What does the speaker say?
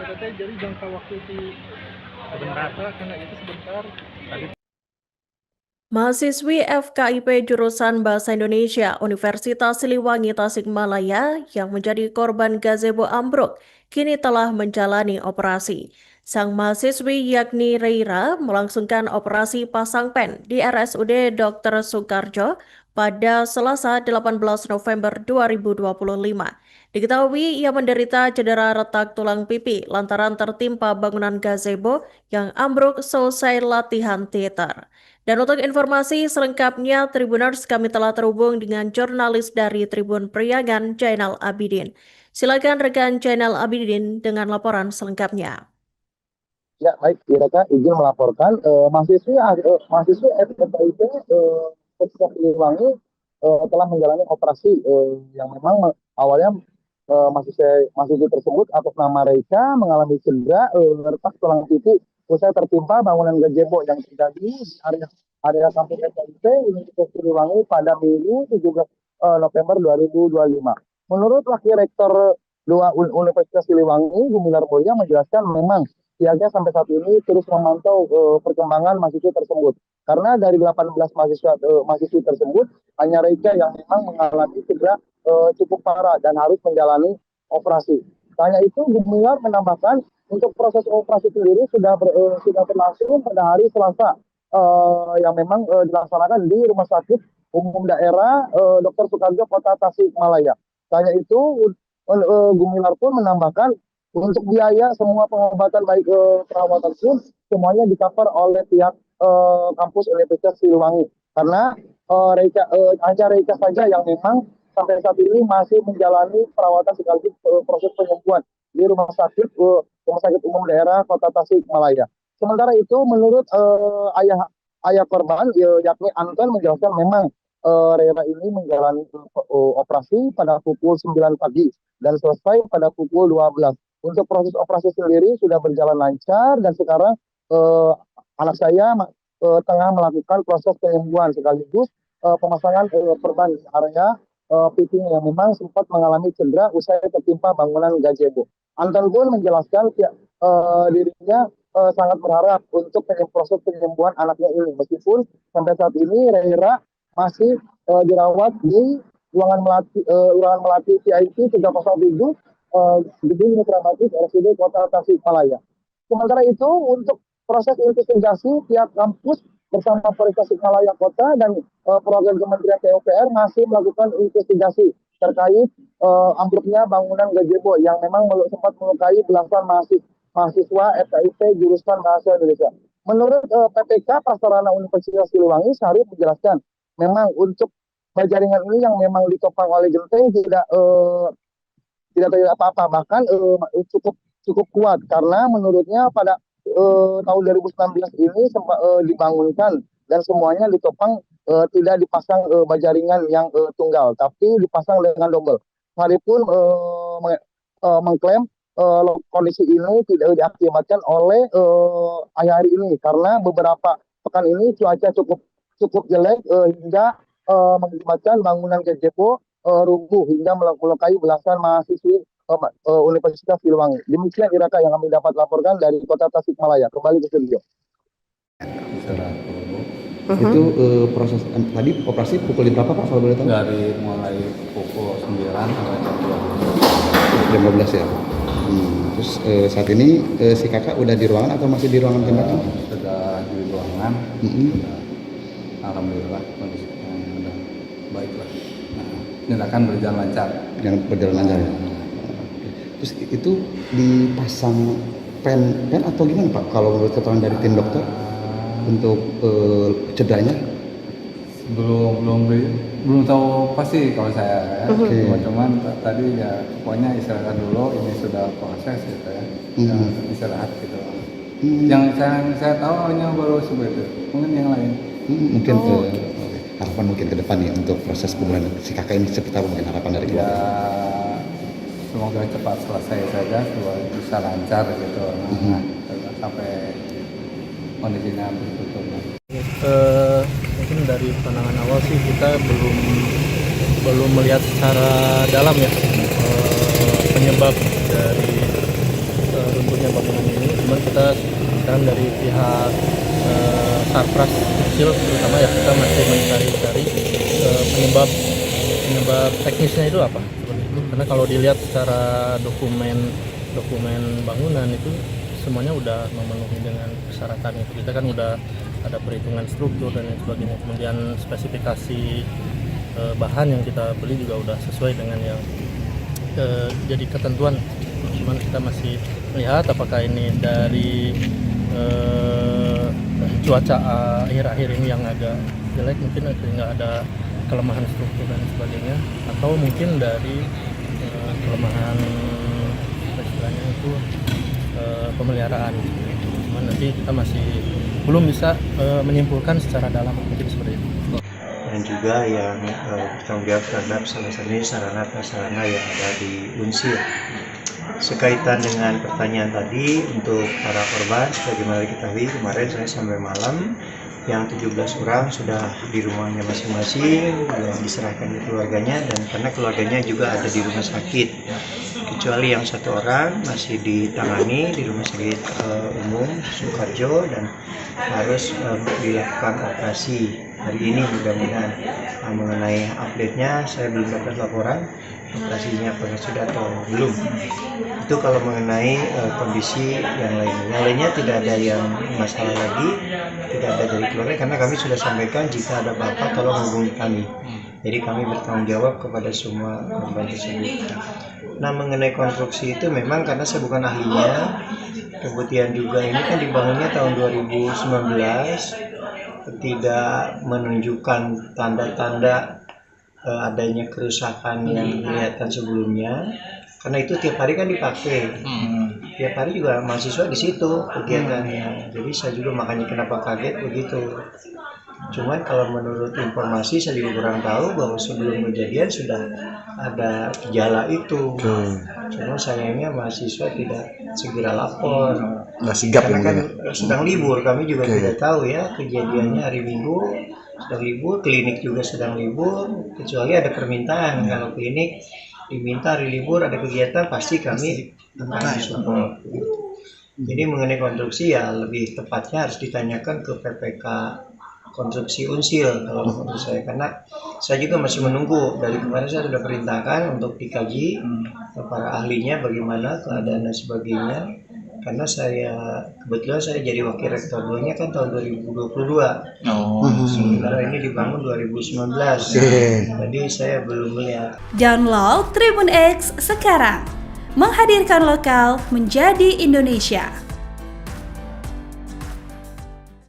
jadi jangka waktu di sebentar karena itu sebentar. Mahasiswi FKIP jurusan Bahasa Indonesia Universitas Siliwangi Tasikmalaya yang menjadi korban gazebo ambruk kini telah menjalani operasi. Sang mahasiswi yakni Reira melangsungkan operasi pasang pen di RSUD Dr. Soekarjo pada Selasa 18 November 2025. Diketahui ia menderita cedera retak tulang pipi lantaran tertimpa bangunan gazebo yang ambruk selesai latihan teater. Dan untuk informasi selengkapnya, Tribuners, kami telah terhubung dengan jurnalis dari Tribun Priangan, Jainal Abidin. Silakan rekan Jainal Abidin dengan laporan selengkapnya. Ya, baik, Ireka izin melaporkan mahasiswi FKIP Universitas Siliwangi telah menjalani operasi yang memang awalnya mahasiswi tersebut atas nama Reika mengalami cedera retak tulang pipi usai tertimpa bangunan gazebo yang terjadi di area kampus FKIP Universitas Siliwangi pada Minggu 17 November 2025. Menurut Wakil Rektor Universitas Siliwangi, Gumilar Boya menjelaskan memang pihaknya sampai saat ini terus memantau perkembangan mahasiswa tersebut. Karena dari 18 mahasiswa tersebut, hanya Reika yang memang mengalami cedera cukup parah dan harus menjalani operasi. Hanya itu, Gumilar menambahkan untuk proses operasi sendiri sudah berlangsung pada hari Selasa yang memang dilaksanakan di Rumah Sakit Umum Daerah Dr. Soekarjo Kota Tasikmalaya. Hanya itu, Gumilar pun menambahkan untuk biaya semua pengobatan baik perawatan pun semuanya di-cover oleh pihak kampus Universitas Siliwangi. Karena hanya Reika saja yang memang sampai saat ini masih menjalani perawatan sekaligus proses penyembuhan di Rumah Sakit Umum Daerah Kota Tasikmalaya. Sementara itu, menurut ayah korban yakni Anton menjelaskan memang Reira ini menjalani operasi pada pukul 9 pagi dan selesai pada pukul 12. Untuk proses operasi sendiri sudah berjalan lancar dan sekarang anak saya tengah melakukan proses penyembuhan sekaligus pemasangan perban di area pipinya yang memang sempat mengalami cedera usai tertimpa bangunan gazebo. Anton pun menjelaskan dirinya sangat berharap untuk proses penyembuhan anaknya ini, meskipun sampai saat ini Reira masih dirawat di ruangan melati VIP 307 gedung Nukramatis RSUD Kota Tasikmalaya. Sementara itu, untuk proses investigasi pihak kampus bersama Polres Tasikmalaya Kota dan program Kementerian PUPR masih melakukan investigasi terkait ambruknya bangunan gazebo yang memang sempat melukai belasan mahasiswa FKIP jurusan Bahasa Indonesia. Menurut PPK Prasarana Universitas Siliwangi, Syarif menjelaskan memang untuk jaringan ini yang memang ditopang oleh genteng tidak terjadi apa-apa, bahkan cukup kuat karena menurutnya pada tahun 2019 ini sempat dibangunkan dan semuanya ditopang tidak dipasang bajaringan yang tunggal tapi dipasang dengan double. Hari pun mengklaim kondisi ini tidak diakibatkan oleh hari ini karena beberapa pekan ini cuaca cukup jelek hingga mengakibatkan bangunan gazebo rubuh hingga melukai belasan mahasiswi Universitas Siliwangi. Demikian Iraka yang kami dapat laporkan dari Kota Tasikmalaya. Kembali ke studio. Itu proses tadi operasi pukul berapa Pak? Kalau boleh tahu? Dari mulai pukul 9 sampai jam 12 ya. Terus saat ini si kakak udah di ruangan atau masih di ruangan tembakan? Sudah di ruangan. Alhamdulillah kondisinya udah baik lah. Tindakan berjalan lancar. Yang berjalan lancar ya. Terus itu dipasang pen atau gimana Pak? Kalau menurut keterangan dari tim dokter untuk cederanya? Belum tahu pasti kalau saya. Cuman tadi ya pokoknya istirahat dulu. Ini sudah proses gitu ya. Istirahat gitu. Yang saya tahu hanya baru seperti itu. Mungkin yang lain. Mungkin harapan mungkin ke depan ya untuk proses pemulihan si kakak ini seperti apa mungkin harapan dari kita? Ya semoga cepat selesai saja, bisa lancar gitu, sampai kondisinya betul-betul. Mungkin dari pandangan awal sih kita belum melihat secara dalam ya penyebab dari runtuhnya bangunan ini. Cuman kita sekarang dari pihak Sarpras kecil terutama ya, kita masih mencari penyebab teknisnya itu apa seperti itu. Karena kalau dilihat secara dokumen bangunan itu semuanya udah memenuhi dengan persyaratan itu. Kita kan udah ada perhitungan struktur dan lain sebagainya. Kemudian spesifikasi bahan yang kita beli juga udah sesuai dengan yang jadi ketentuan. Cuman kita masih melihat apakah ini dari cuaca akhir-akhir ini yang agak jelek, mungkin nggak ada kelemahan struktur dan sebagainya, atau mungkin dari kelemahan istilahnya itu pemeliharaan. Cuman nanti kita masih belum bisa menyimpulkan secara dalam, mungkin seperti itu. Dan juga yang bertanggung jawab terhadap salah satunya sarana prasarana yang ada di Unsil. Sekaitan dengan pertanyaan tadi untuk para korban, sebagaimana diketahui kemarin saya sampai malam yang 17 orang sudah di rumahnya masing-masing dan diserahkan ke keluarganya, dan karena keluarganya juga ada di rumah sakit, kecuali yang 1 orang masih ditangani di rumah sakit umum Sukarjo dan harus dilakukan operasi hari ini mudah-mudahan. Mengenai update-nya saya belum dapat laporan operasinya apakah sudah atau belum. Itu kalau mengenai kondisi yang lainnya. Yang lainnya tidak ada yang masalah lagi, tidak ada dari keluarga, karena kami sudah sampaikan jika ada apa-apa tolong hubungi kami. Jadi kami bertanggung jawab kepada semua korban tersebut. Nah, mengenai konstruksi itu memang karena saya bukan ahlinya, kemudian juga ini kan dibangunnya tahun 2019, tidak menunjukkan tanda-tanda adanya kerusakan yang kelihatan sebelumnya, karena itu tiap hari kan dipakai, tiap hari juga mahasiswa di situ kegiatannya. Jadi saya juga makanya kenapa kaget begitu. Cuman kalau menurut informasi saya juga kurang tahu bahwa sebelum kejadian sudah ada gejala itu. Cuma sayangnya mahasiswa tidak segera lapor. Nggak sigap karena kan ya. sedang libur, kami juga tidak tahu ya kejadiannya hari Minggu. Sedang libur, klinik juga sedang libur, kecuali ada permintaan. Kalau klinik diminta hari libur ada kegiatan, pasti kami akan support. Jadi mengenai konstruksi ya lebih tepatnya harus ditanyakan ke PPK Konstruksi Unsil kalau menurut saya, karena saya juga masih menunggu. Dari kemarin saya sudah perintahkan untuk dikaji para ahlinya bagaimana keadaan dan sebagainya. Karena kebetulan saya jadi wakil rektor 2-nya kan tahun 2022. Sementara ini dibangun 2019. Jadi saya belum melihat. Download Tribun X sekarang. Menghadirkan lokal menjadi Indonesia.